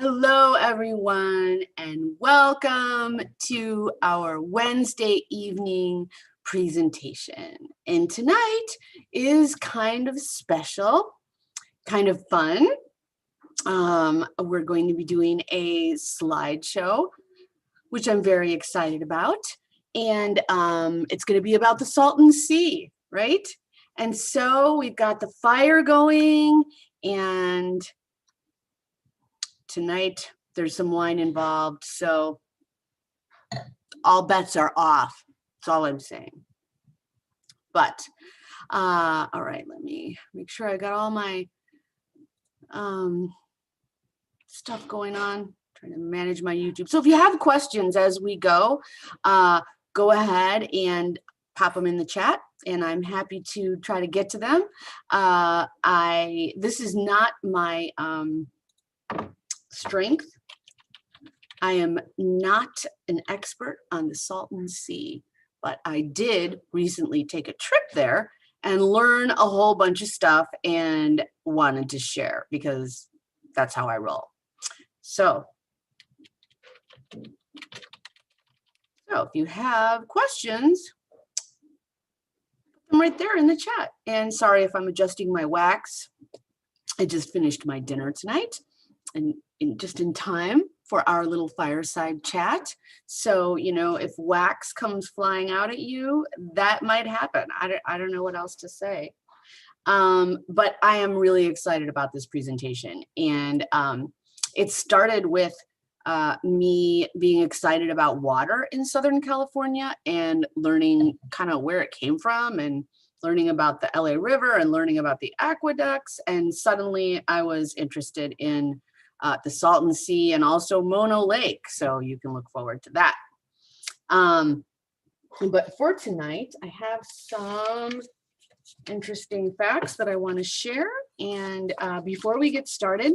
Hello, everyone, and welcome to our Wednesday evening presentation. And tonight is kind of special, kind of fun. We're going to be doing a slideshow, which I'm very excited about. And it's going to be about the Salton Sea, right? And so we've got the fire going, and tonight there's some wine involved, so all bets are off. That's all I'm saying. But all right, let me make sure I got all my stuff going on. Trying to manage my YouTube. So if you have questions as we go ahead and pop them in the chat, and I'm happy to try to get to them. This is not my strength. I am not an expert on the Salton Sea, but I did recently take a trip there and learn a whole bunch of stuff and wanted to share because that's how I roll. So if you have questions, put them right there in the chat. And sorry if I'm adjusting my wax. I just finished my dinner tonight and just in time for our little fireside chat. So, you know, if wax comes flying out at you, that might happen. I don't know what else to say. But I am really excited about this presentation. And it started with me being excited about water in Southern California and learning kind of where it came from and learning about the LA River and learning about the aqueducts. And suddenly I was interested in the Salton Sea and also Mono Lake. So you can look forward to that. But for tonight, I have some interesting facts that I want to share. And before we get started,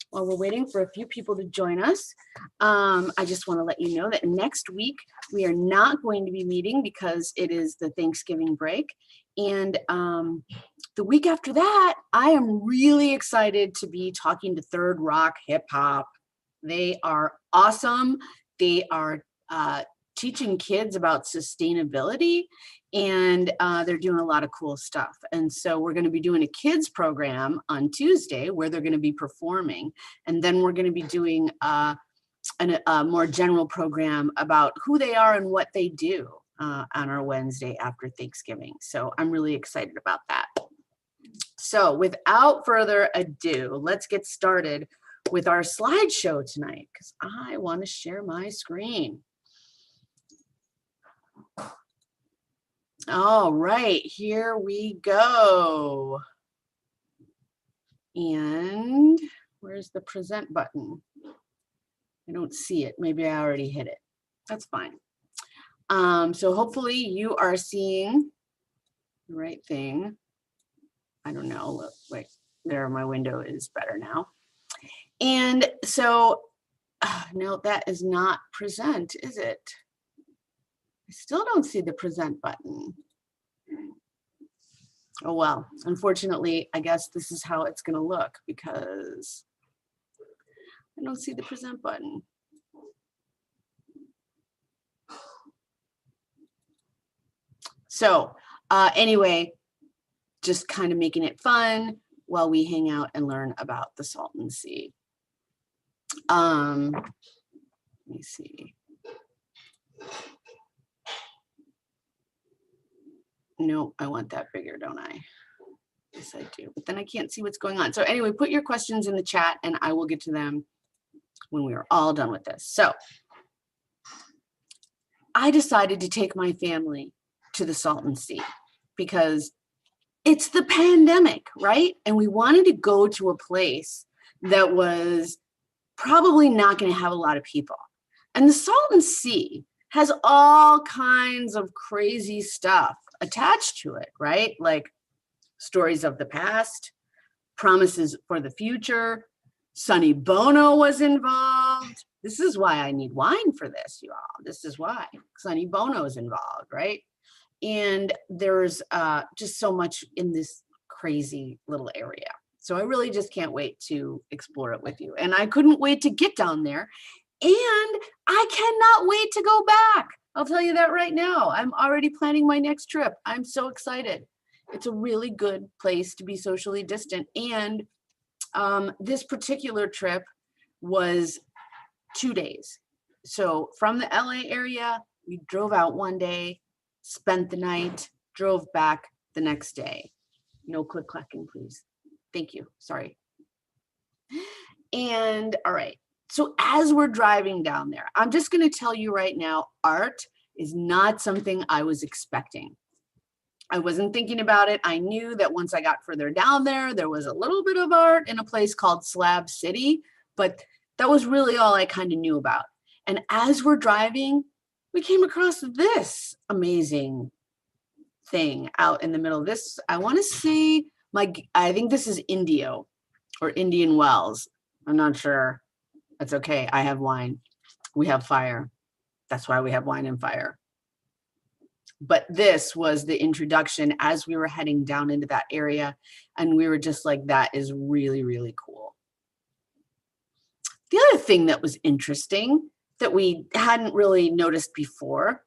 while we're waiting for a few people to join us, I just want to let you know that next week we are not going to be meeting because it is the Thanksgiving break. And the week after that, I am really excited to be talking to Third Rock Hip Hop. They are awesome. They are teaching kids about sustainability, and they're doing a lot of cool stuff. And so we're going to be doing a kids program on Tuesday where they're going to be performing. And then we're going to be doing a more general program about who they are and what they do on our Wednesday after Thanksgiving. So I'm really excited about that. So without further ado, let's get started with our slideshow tonight because I want to share my screen. All right, here we go. And where's the present button? I don't see it. Maybe I already hit it. That's fine. So hopefully you are seeing the right thing. I don't know. Look, wait, there, my window is better now. And so, no, that is not present, is it? I still don't see the present button. Oh, well, unfortunately, I guess this is how it's going to look because I don't see the present button. So anyway, just kind of making it fun while we hang out and learn about the Salton Sea. Let me see. No, I want that bigger, don't I? Yes, I do. But then I can't see what's going on. So anyway, put your questions in the chat and I will get to them when we are all done with this. So I decided to take my family to the Salton Sea because it's the pandemic, right? And we wanted to go to a place that was probably not going to have a lot of people. And the Salton Sea has all kinds of crazy stuff attached to it, right? Like stories of the past, promises for the future. Sonny Bono was involved. This is why I need wine for this, you all. This is why Sonny Bono is involved, right? And there's just so much in this crazy little area. So I really just can't wait to explore it with you. And I couldn't wait to get down there. And I cannot wait to go back. I'll tell you that right now. I'm already planning my next trip. I'm so excited. It's a really good place to be socially distant. And this particular trip was 2 days. So from the LA area, we drove out one day, spent the night, drove back the next day. No click clacking, please. Thank you. Sorry. And all right. So as we're driving down there, I'm just going to tell you right now, art is not something I was expecting. I wasn't thinking about it. I knew that once I got further down there was a little bit of art in a place called Slab City, but that was really all I kind of knew about. And as we're driving, we came across this amazing thing out in the middle of this. I want to say I think this is Indio or Indian Wells. I'm not sure. That's okay. I have wine. We have fire. That's why we have wine and fire. But this was the introduction as we were heading down into that area. And we were just like, that is really, really cool. The other thing that was interesting that we hadn't really noticed before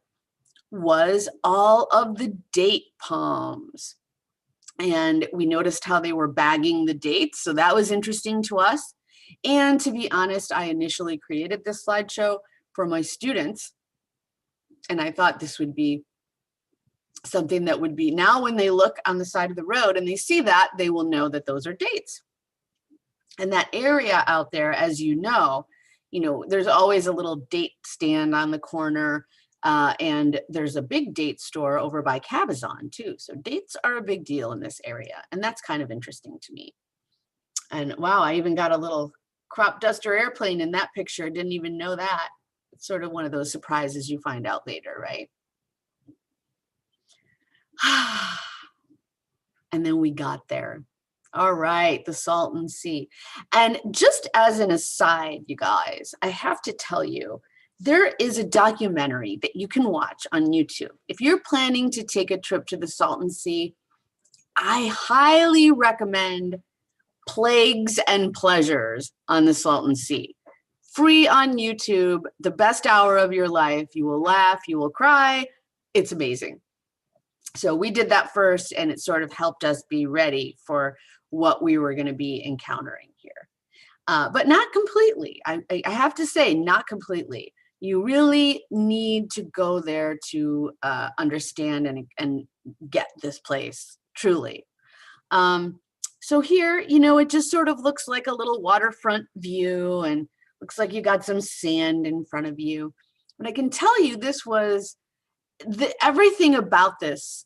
was all of the date palms. And we noticed how they were bagging the dates. So that was interesting to us. And to be honest, I initially created this slideshow for my students. And I thought this would be something that would be, now when they look on the side of the road and they see that, they will know that those are dates. And that area out there, as you know, there's always a little date stand on the corner. And there's a big date store over by Cabazon too. So dates are a big deal in this area. And that's kind of interesting to me. And wow, I even got a little crop duster airplane in that picture. Didn't even know that. It's sort of one of those surprises you find out later, right? And then we got there. All right, the Salton Sea. And just as an aside, you guys, I have to tell you, there is a documentary that you can watch on YouTube. If you're planning to take a trip to the Salton Sea, I highly recommend Plagues and Pleasures on the Salton Sea. Free on YouTube, the best hour of your life. You will laugh, you will cry. It's amazing. So we did that first, and it sort of helped us be ready for what we were going to be encountering here. But not completely. I have to say, not completely. You really need to go there to understand and get this place, truly. So here, it just sort of looks like a little waterfront view and looks like you got some sand in front of you. But I can tell you this was, everything about this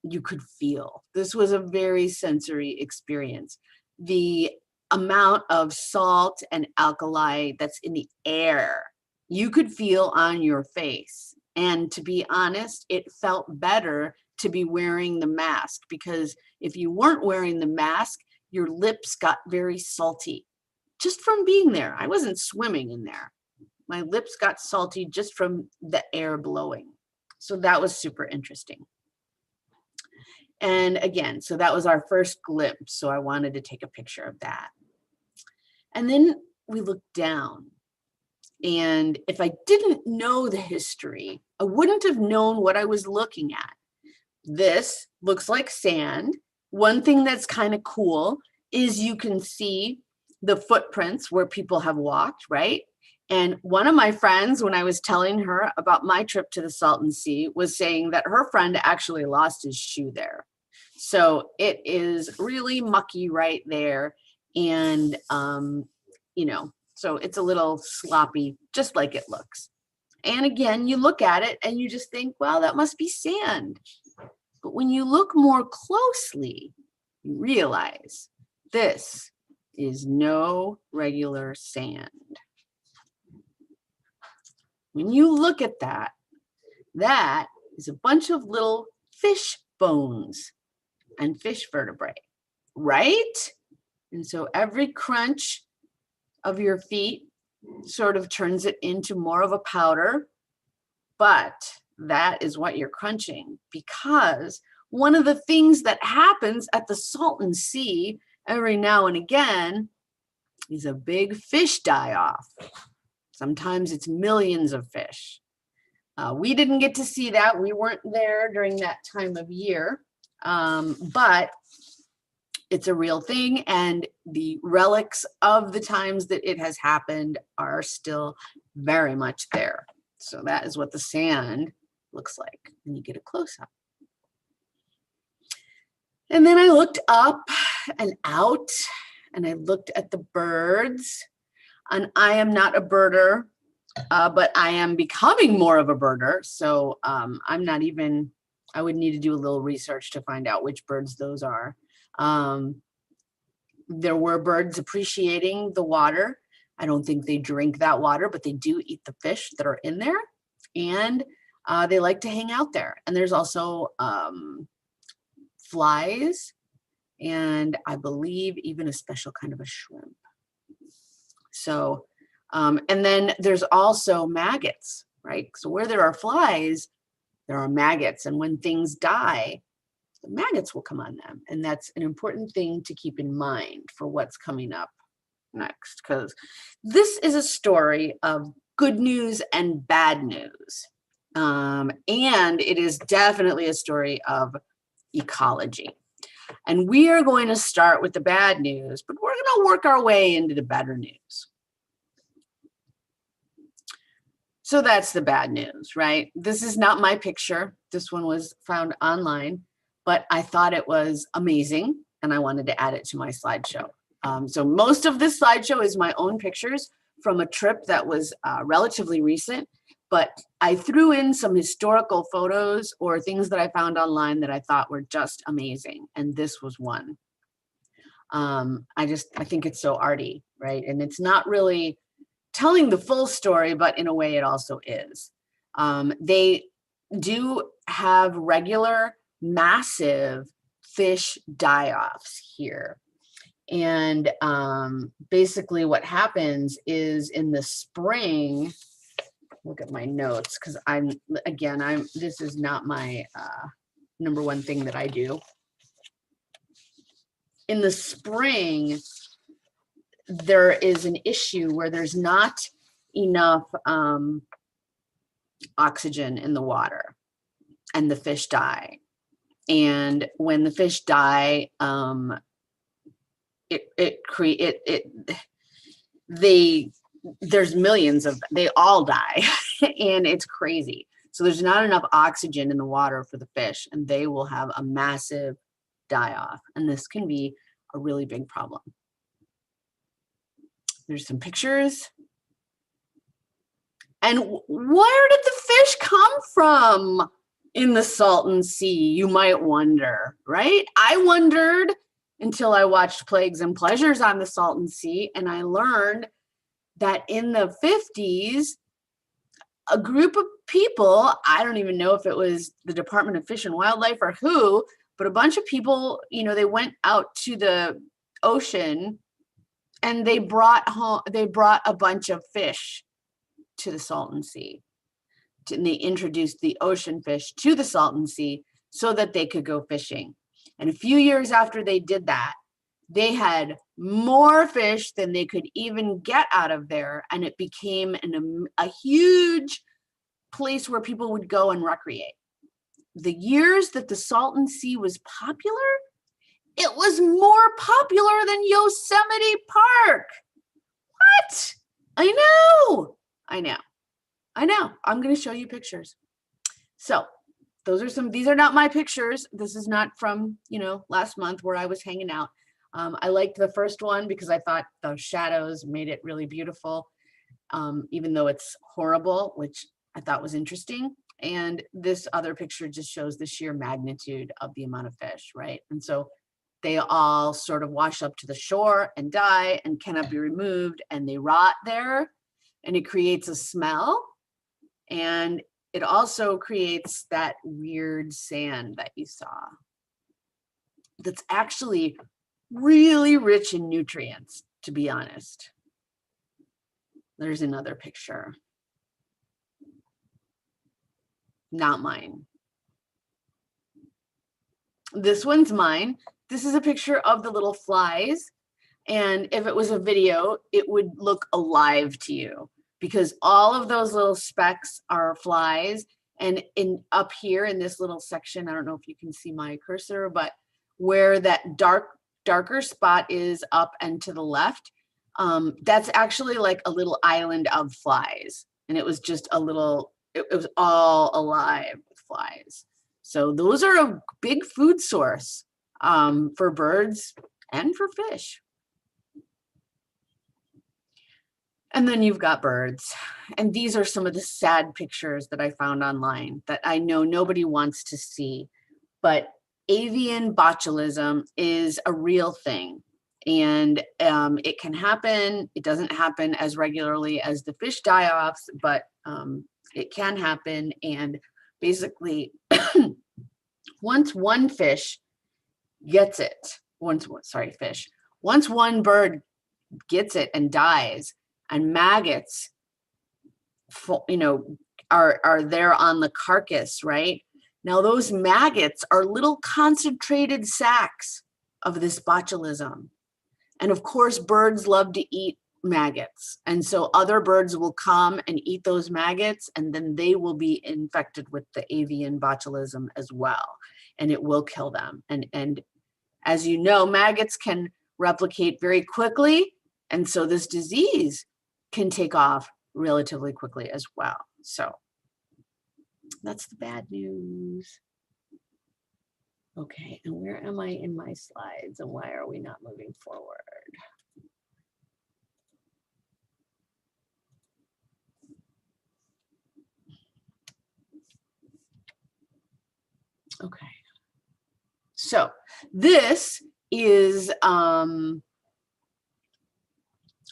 you could feel. This was a very sensory experience. The amount of salt and alkali that's in the air, you could feel on your face. And to be honest, it felt better to be wearing the mask, because if you weren't wearing the mask, your lips got very salty just from being there. I wasn't swimming in there. My lips got salty just from the air blowing. So that was super interesting. And again, so that was our first glimpse. So I wanted to take a picture of that. And then we looked down. And if I didn't know the history, I wouldn't have known what I was looking at. This looks like sand. One thing that's kind of cool is you can see the footprints where people have walked, right? And one of my friends, when I was telling her about my trip to the Salton Sea, was saying that her friend actually lost his shoe there. So it is really mucky right there. And, so it's a little sloppy, just like it looks. And again, you look at it and you just think, well, that must be sand. But when you look more closely, you realize this is no regular sand. When you look at that, that is a bunch of little fish bones and fish vertebrae, right? And so every crunch of your feet sort of turns it into more of a powder, but that is what you're crunching, because one of the things that happens at the Salton Sea, every now and again is a big fish die-off. Sometimes it's millions of fish. We didn't get to see that. We weren't there during that time of year, but it's a real thing, and the relics of the times that it has happened are still very much there. So that is what the sand looks like when you get a close-up. And then I looked up and out, and I looked at the birds, and I am not a birder, but I am becoming more of a birder. So I'm not even, I would need to do a little research to find out which birds those are. There were birds appreciating the water. I don't think they drink that water, but they do eat the fish that are in there, and they like to hang out there. And there's also flies, and I believe even a special kind of a shrimp. So, and then there's also maggots, right? So where there are flies, there are maggots, and when things die, the maggots will come on them. And that's an important thing to keep in mind for what's coming up next, because this is a story of good news and bad news. And it is definitely a story of ecology. And we are going to start with the bad news, but we're going to work our way into the better news. So that's the bad news, right? This is not my picture. This one was found online, but I thought it was amazing, and I wanted to add it to my slideshow. So most of this slideshow is my own pictures from a trip that was relatively recent, but I threw in some historical photos or things that I found online that I thought were just amazing, and this was one. I think it's so arty, right? And it's not really telling the full story, but in a way it also is. They do have regular massive fish die-offs here. And basically what happens is in the spring, look at my notes, because this is not my number one thing that I do. In the spring, there is an issue where there's not enough oxygen in the water, and the fish die. And when the fish die, there's millions of, they all die, and it's crazy. So there's not enough oxygen in the water for the fish, and they will have a massive die-off. And this can be a really big problem. There's some pictures. And where did the fish come from in the Salton Sea? You might wonder, right? I wondered until I watched Plagues and Pleasures on the Salton Sea, and I learned that in the 50s, a group of people, I don't even know if it was the Department of Fish and Wildlife or who, but a bunch of people, they went out to the ocean, and they brought a bunch of fish to the Salton Sea. And they introduced the ocean fish to the Salton Sea so that they could go fishing. And a few years after they did that, they had more fish than they could even get out of there. And it became a huge place where people would go and recreate. The years that the Salton Sea was popular, it was more popular than Yosemite Park. What? I know. I'm going to show you pictures. So these are not my pictures. This is not from, last month where I was hanging out. I liked the first one because I thought the shadows made it really beautiful, even though it's horrible, which I thought was interesting. And this other picture just shows the sheer magnitude of the amount of fish, right? And so they all sort of wash up to the shore and die and cannot be removed, and they rot there, and it creates a smell. And it also creates that weird sand that you saw that's actually really rich in nutrients, to be honest. There's another picture. Not mine. This one's mine. this is a picture of the little flies. And if it was a video, it would look alive to you because all of those little specks are flies. And in up here in this little section, I don't know if you can see my cursor, but where that darker spot is up and to the left, that's actually like a little island of flies. And it was just a little, it was all alive with flies. So those are a big food source for birds and for fish. And then you've got birds. And these are some of the sad pictures that I found online that I know nobody wants to see. But avian botulism is a real thing. And it can happen. It doesn't happen as regularly as the fish die-offs, but it can happen. And basically, once one fish gets it, once one bird gets it and dies, and maggots, are there on the carcass, right? Now those maggots are little concentrated sacs of this botulism. And of course, birds love to eat maggots. And so other birds will come and eat those maggots, and then they will be infected with the avian botulism as well. And it will kill them. And as you know, maggots can replicate very quickly. And so this disease can take off relatively quickly as well. So that's the bad news. Okay, and where am I in my slides and why are we not moving forward? Okay, so this is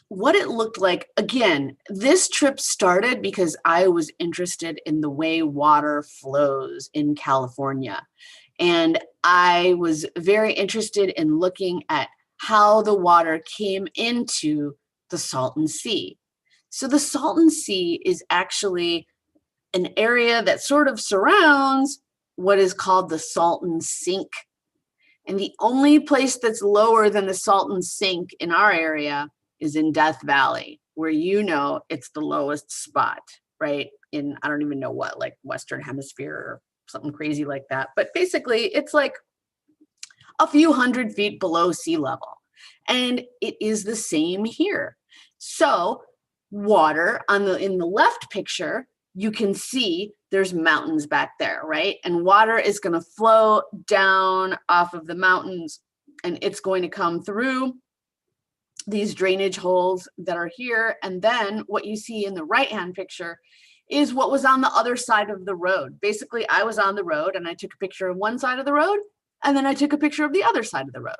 what it looked like. Again, this trip started because I was interested in the way water flows in California. And I was very interested in looking at how the water came into the Salton Sea. So the Salton Sea is actually an area that sort of surrounds what is called the Salton Sink. And the only place that's lower than the Salton Sink in our area is in Death Valley, where it's the lowest spot, right? In, I don't even know what, like Western Hemisphere or something crazy like that. But basically, it's like a few hundred feet below sea level. And it is the same here. So water in the left picture, you can see there's mountains back there, right? And water is going to flow down off of the mountains, and it's going to come through these drainage holes that are here. And then what you see in the right-hand picture is what was on the other side of the road. Basically, I was on the road and I took a picture of one side of the road, and then I took a picture of the other side of the road.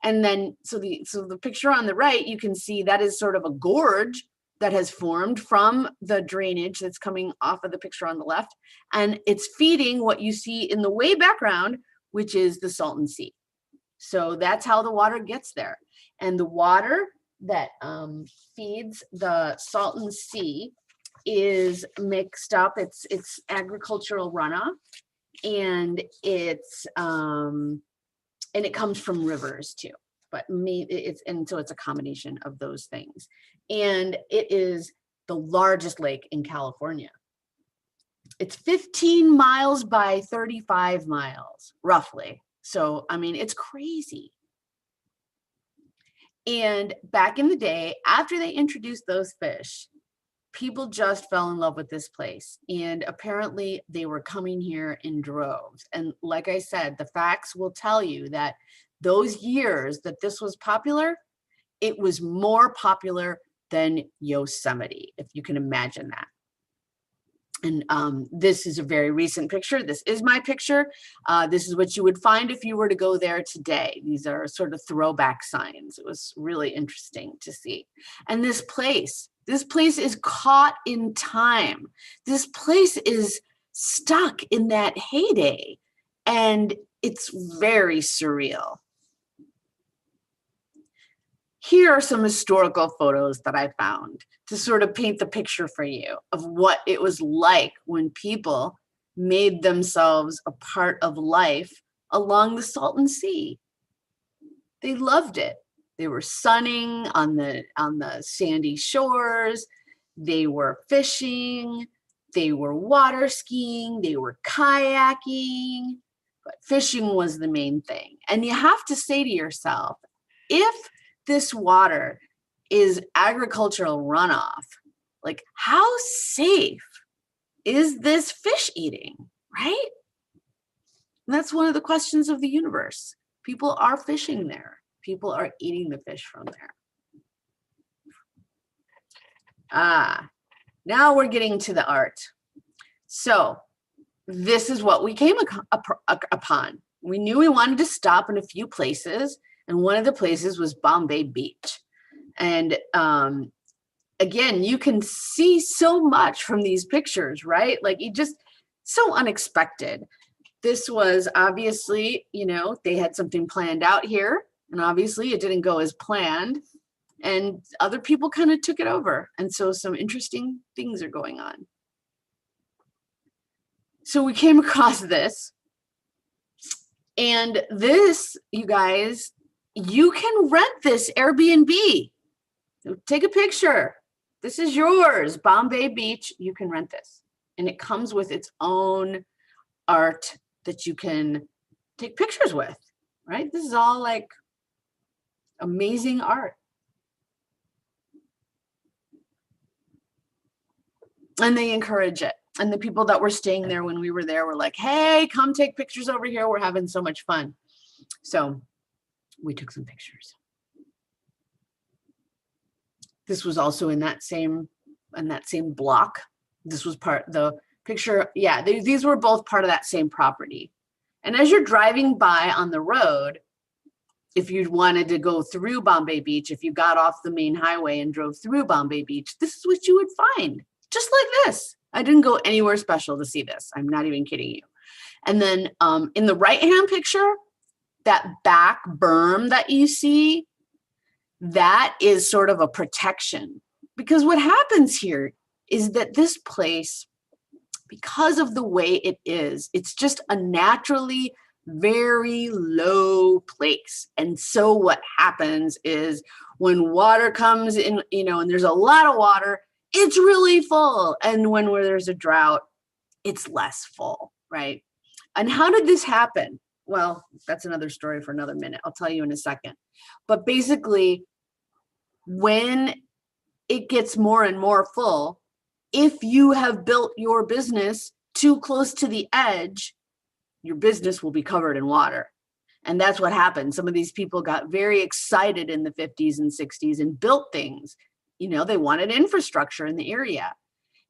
And then, so the picture on the right, you can see that is sort of a gorge that has formed from the drainage that's coming off of the picture on the left. And it's feeding what you see in the way background, which is the Salton Sea. So that's how the water gets there. And the water that feeds the Salton Sea is mixed up. It's agricultural runoff, and it comes from rivers too. But so it's a combination of those things. And it is the largest lake in California. It's 15 miles by 35 miles, roughly. So, I mean, it's crazy. And back in the day, after they introduced those fish, people just fell in love with this place. And apparently they were coming here in droves. And like I said, the facts will tell you that those years that this was popular, it was more popular than Yosemite, if you can imagine that. And this is a very recent picture. This is my picture. This is what you would find if you were to go there today. These are sort of throwback signs. It was really interesting to see. And this place is caught in time. This place is stuck in that heyday, and it's very surreal. Here are some historical photos that I found to sort of paint the picture for you of what it was like when people made themselves a part of life along the Salton Sea. They loved it. They were sunning on the sandy shores. They were fishing. They were water skiing. They were kayaking. But fishing was the main thing. And you have to say to yourself, if this water is agricultural runoff, like how safe is this fish eating, right? And that's one of the questions of the universe. People are fishing there. People are eating the fish from there. Now we're getting to the art. So this is what we came upon. We knew we wanted to stop in a few places, and one of the places was Bombay Beach. And again, you can see so much from these pictures, right? Like you just, so unexpected. This was obviously, you know, they had something planned out here, and obviously it didn't go as planned, and other people kind of took it over. And so some interesting things are going on. So we came across this, and this, you guys, you can rent this Airbnb. Take a picture. This is yours, Bombay Beach. You can rent this, and it comes with its own art that you can take pictures with, right? This is all like amazing art. And they encourage it. And the people that were staying there when we were there were like, hey, come take pictures over here. We're having so much fun. So we took some pictures. This was also in that same block. This was the picture. Yeah, these were both part of that same property. And as you're driving by on the road, if you wanted to go through Bombay Beach, if you got off the main highway and drove through Bombay Beach, this is what you would find, just like this. I didn't go anywhere special to see this. I'm not even kidding you. And then in the right-hand picture, that back berm that you see, that is sort of a protection. Because what happens here is that this place, because of the way it is, it's just a naturally very low place. And so what happens is when water comes in, you know, and there's a lot of water, it's really full. And when there's a drought, it's less full, right? And how did this happen? Well, that's another story for another minute. I'll tell you in a second. But basically, when it gets more and more full, if you have built your business too close to the edge, your business will be covered in water. And that's what happened. Some of these people got very excited in the 50s and 60s and built things. You know, they wanted infrastructure in the area.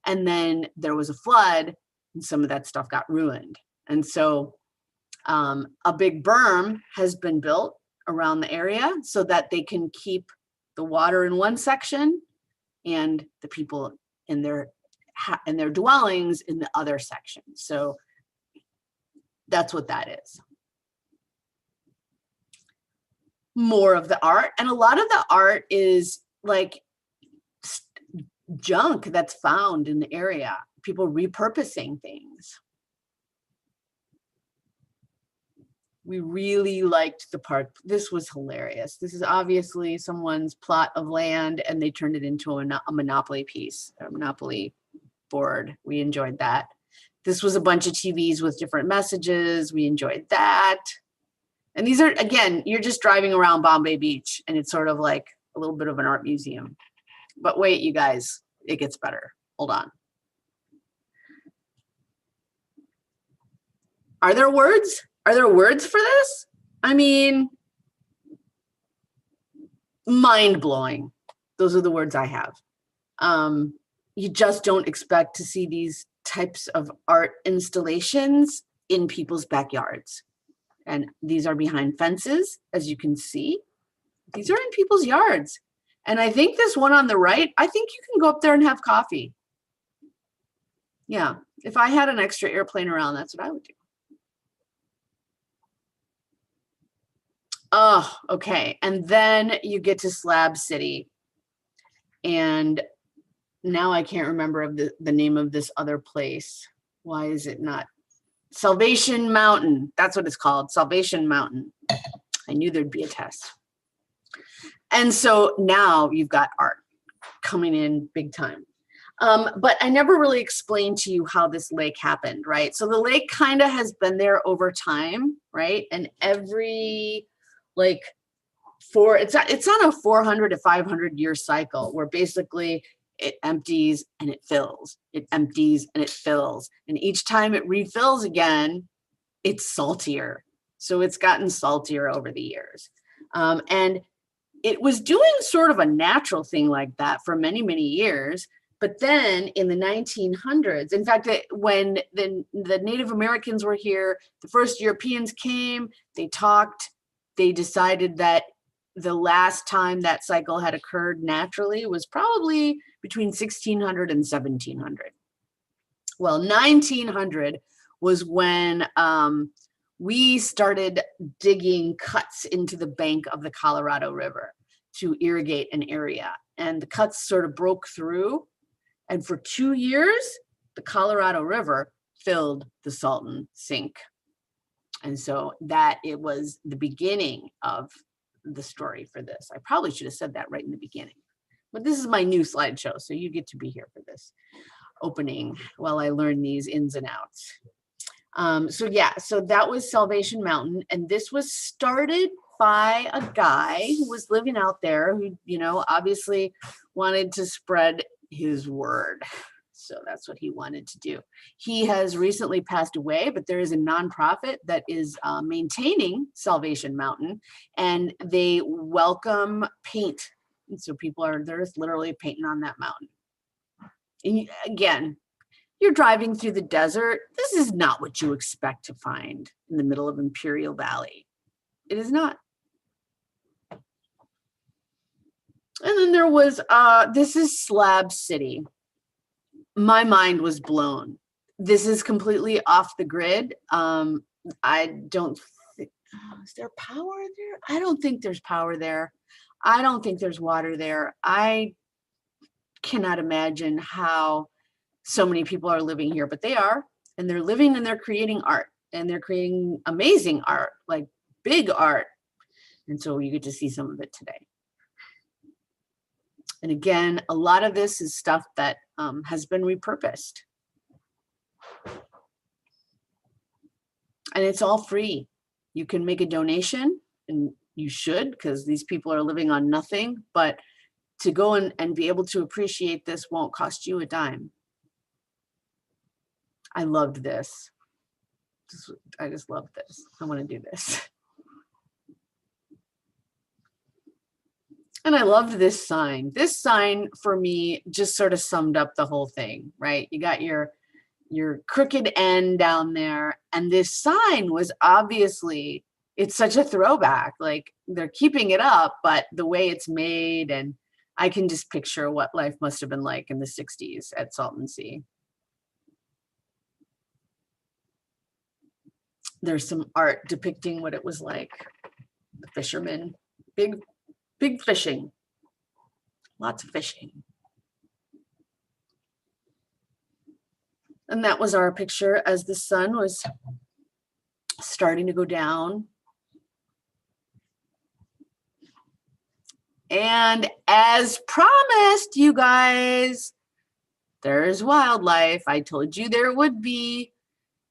And then there was a flood and some of that stuff got ruined. And so a big berm has been built around the area so that they can keep the water in one section and the people in their dwellings in the other section. So that's what that is. More of the art. And a lot of the art is like junk that's found in the area, people repurposing things. We really liked the part. This was hilarious. This is obviously someone's plot of land and they turned it into a Monopoly piece, a Monopoly board. We enjoyed that. This was a bunch of TVs with different messages. We enjoyed that. And these are, again, you're just driving around Bombay Beach and it's sort of like a little bit of an art museum. But wait, you guys, it gets better. Hold on. Are there words? Are there words for this? I mean, mind-blowing. Those are the words I have. You just don't expect to see these types of art installations in people's backyards. And these are behind fences, as you can see. These are in people's yards. And I think this one on the right, I think you can go up there and have coffee. Yeah, if I had an extra airplane around, that's what I would do. Oh, okay. And then you get to Slab City. And now I can't remember of the name of this other place. Why is it not? Salvation Mountain. That's what it's called. Salvation Mountain. I knew there'd be a test. And so now you've got art coming in big time. But I never really explained to you how this lake happened, right? So the lake kind of has been there over time, right? And every like it's on a 400 to 500 year cycle where basically it empties and it fills, it empties and it fills. And each time it refills again, it's saltier. So it's gotten saltier over the years. And it was doing sort of a natural thing like that for many, many years. But then in the 1900s, in fact, when the Native Americans were here, the first Europeans came, they talked, they decided that the last time that cycle had occurred naturally was probably between 1600 and 1700. Well, 1900 was when we started digging cuts into the bank of the Colorado River to irrigate an area. And the cuts sort of broke through. And for 2 years, the Colorado River filled the Salton Sink. And so that it was the beginning of the story for this. I probably should have said that right in the beginning. But this is my new slideshow, so you get to be here for this opening while I learn these ins and outs. So that was Salvation Mountain. And this was started by a guy who was living out there who, obviously wanted to spread his word. So that's what he wanted to do. He has recently passed away, but there is a nonprofit that is maintaining Salvation Mountain, and they welcome paint. And so they're just literally painting on that mountain. And again, you're driving through the desert. This is not what you expect to find in the middle of Imperial Valley. It is not. And then there was, this is Slab City. My mind was blown. This is completely off the grid. I don't think, is there power there? I don't think there's power there. I don't think there's water there. I cannot imagine how so many people are living here, but they are, and they're living and they're creating art, and they're creating amazing art, like big art. And so you get to see some of it today. And again, a lot of this is stuff that has been repurposed. And it's all free. You can make a donation, and you should, because these people are living on nothing. But to go and be able to appreciate this won't cost you a dime. I loved this. I just love this. I want to do this. And I loved this sign. This sign for me just sort of summed up the whole thing, right? You got your crooked end down there. And this sign was obviously, it's such a throwback. Like they're keeping it up, but the way it's made, and I can just picture what life must have been like in the 60s at Salton Sea. There's some art depicting what it was like. The fishermen, big fishing, lots of fishing. And that was our picture as the sun was starting to go down. And as promised, you guys, there's wildlife. I told you there would be.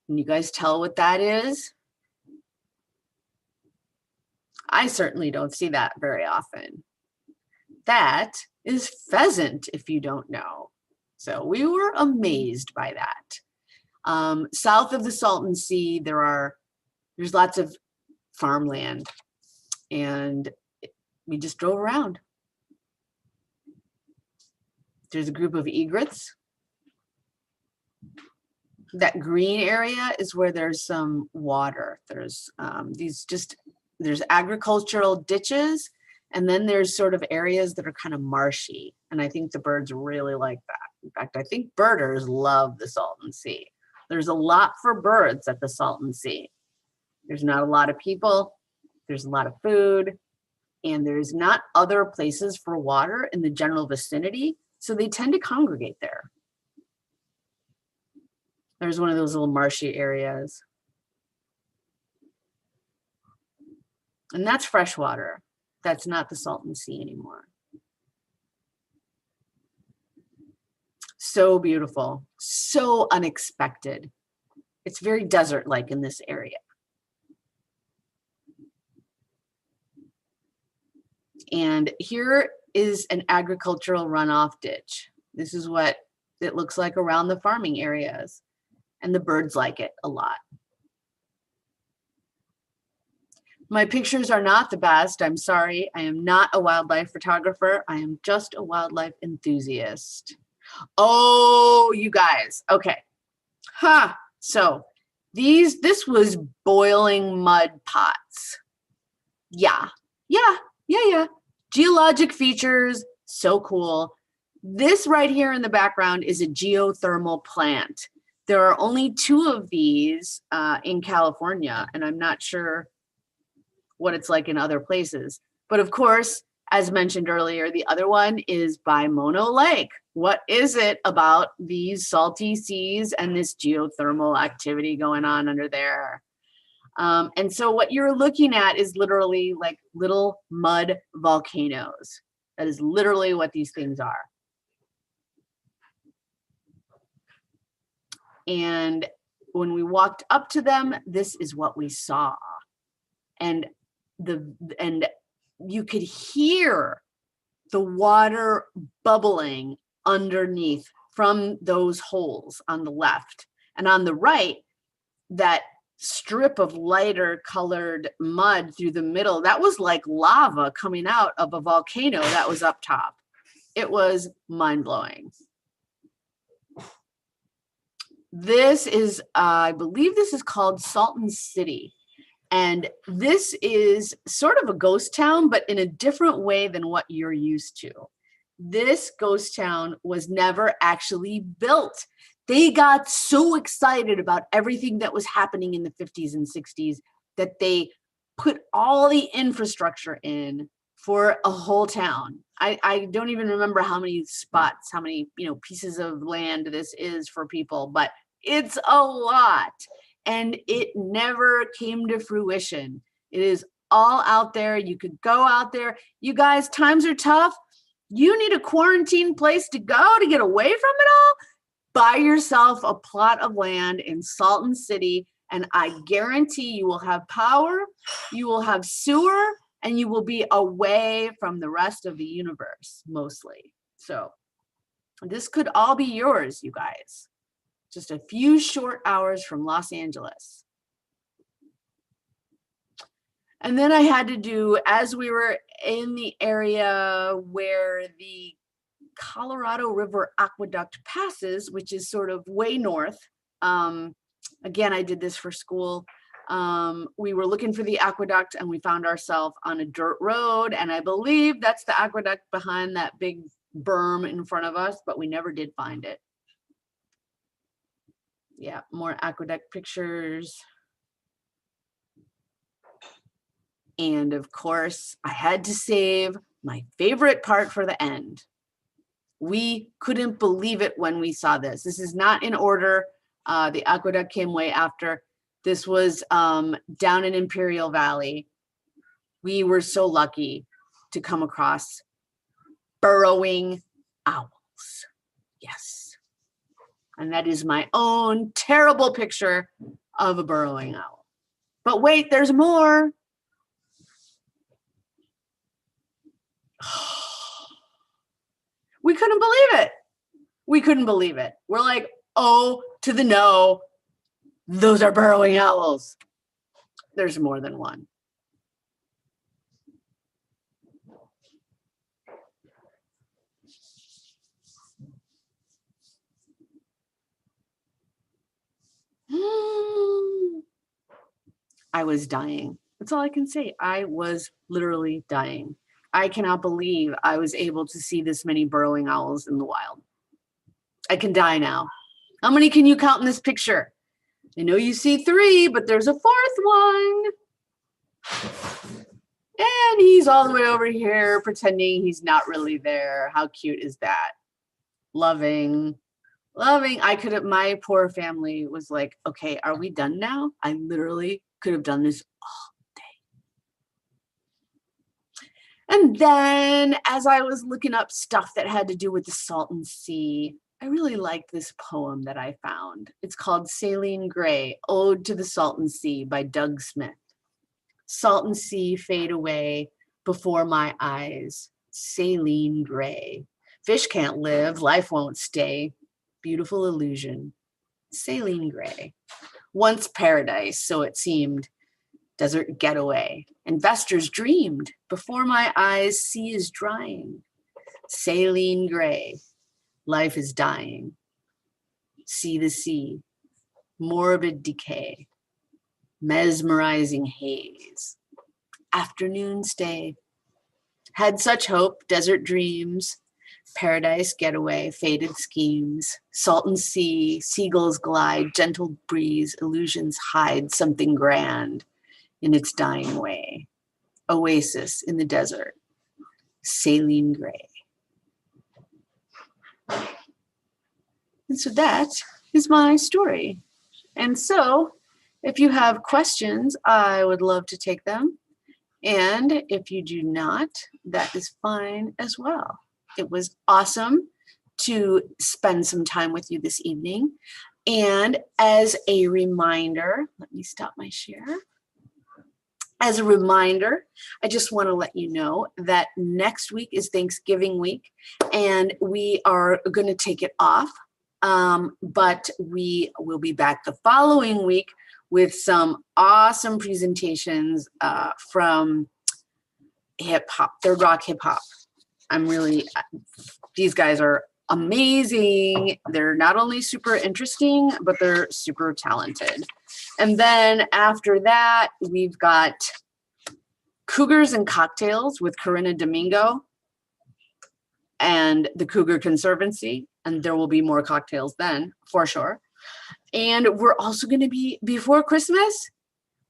Can you guys tell what that is? I certainly don't see that very often. That is pheasant, if you don't know. So we were amazed by that. South of the Salton Sea, there's lots of farmland, and we just drove around. There's a group of egrets. That green area is where there's some water. There's there's agricultural ditches, and then there's sort of areas that are kind of marshy. And I think the birds really like that. In fact, I think birders love the Salton Sea. There's a lot for birds at the Salton Sea. There's not a lot of people. There's a lot of food, and there's not other places for water in the general vicinity. So they tend to congregate there. There's one of those little marshy areas. And that's fresh water. That's not the Salton Sea anymore. So beautiful, so unexpected. It's very desert-like in this area. And here is an agricultural runoff ditch. This is what it looks like around the farming areas. And the birds like it a lot. My pictures are not the best. I'm sorry. I am not a wildlife photographer. I am just a wildlife enthusiast. Oh, you guys. Okay. So this was boiling mud pots. Yeah. Geologic features, so cool. This right here in the background is a geothermal plant. There are only 2 of these in California, and I'm not sure what it's like in other places. But of course, as mentioned earlier, the other one is by Mono Lake. What is it about these salty seas and this geothermal activity going on under there? And so what you're looking at is literally like little mud volcanoes. That is literally what these things are. And when we walked up to them, this is what we saw. And you could hear the water bubbling underneath from those holes on the left. And on the right, that strip of lighter colored mud through the middle, that was like lava coming out of a volcano that was up top. It was mind-blowing. This is, I believe this is called Salton City. And this is sort of a ghost town, but in a different way than what you're used to. This ghost town was never actually built. They got so excited about everything that was happening in the 50s and 60s that they put all the infrastructure in for a whole town. I don't even remember how many spots, how many pieces of land this is for people, but it's a lot. And it never came to fruition. It is all out there. You could go out there. You guys, times are tough. You need a quarantine place to go to get away from it all. Buy yourself a plot of land in Salton City, and I guarantee you will have power, you will have sewer, and you will be away from the rest of the universe, mostly. So this could all be yours, you guys. Just a few short hours from Los Angeles. And then I had to do, as we were in the area where the Colorado River Aqueduct passes, which is sort of way north. Again, I did this for school. We were looking for the aqueduct and we found ourselves on a dirt road. And I believe that's the aqueduct behind that big berm in front of us, but we never did find it. Yeah, more aqueduct pictures. And of course, I had to save my favorite part for the end. We couldn't believe it when we saw this. This is not in order. The aqueduct came way after. This was down in Imperial Valley. We were so lucky to come across burrowing owls. Yes. And that is my own terrible picture of a burrowing owl. But wait, there's more. We couldn't believe it. We couldn't believe it. We're like, oh, to the no, those are burrowing owls. There's more than one. I was dying. That's all I can say. I was literally dying. I cannot believe I was able to see this many burrowing owls in the wild. I can die now. How many can you count in this picture? I know you see 3, but there's a 4th one. And he's all the way over here pretending he's not really there. How cute is that? Loving. My poor family was like, okay, are we done now? I literally could have done this all day. And then as I was looking up stuff that had to do with the Salton Sea, I really liked this poem that I found. It's called Saline Gray, Ode to the Salton Sea by Doug Smith. Salton Sea fade away before my eyes, saline gray. Fish can't live, life won't stay. Beautiful illusion, saline gray. Once paradise, so it seemed, desert getaway. Investors dreamed, before my eyes, sea is drying. Saline gray, life is dying. See the sea, morbid decay, mesmerizing haze. Afternoon stay. Had such hope, desert dreams, paradise getaway, faded schemes, Salton Sea, seagulls glide, gentle breeze, illusions hide something grand in its dying way. Oasis in the desert, saline gray. And so that is my story. And so if you have questions, I would love to take them. And if you do not, that is fine as well. It was awesome to spend some time with you this evening. And as a reminder, let me stop my share. As a reminder, I just want to let you know that next week is Thanksgiving week, and we are going to take it off. But we will be back the following week with some awesome presentations from hip hop, third rock hip hop. These guys are amazing. They're not only super interesting, but they're super talented. And then after that, we've got Cougars and Cocktails with Corinna Domingo and the Cougar Conservancy. And there will be more cocktails then, for sure. And we're also going to be, before Christmas,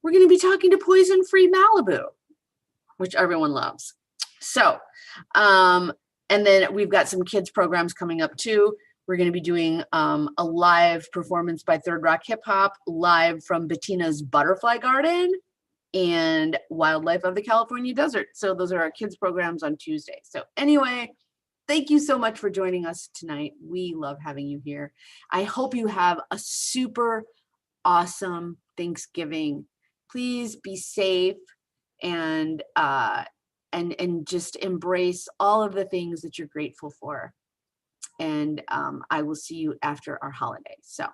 we're going to be talking to Poison Free Malibu, which everyone loves. So, and then we've got some kids programs coming up too. We're going to be doing a live performance by Third Rock Hip Hop, live from Bettina's Butterfly Garden and Wildlife of the California Desert. So those are our kids programs on Tuesday. So anyway, thank you so much for joining us tonight. We love having you here. I hope you have a super awesome Thanksgiving. Please be safe and just embrace all of the things that you're grateful for. And I will see you after our holiday. So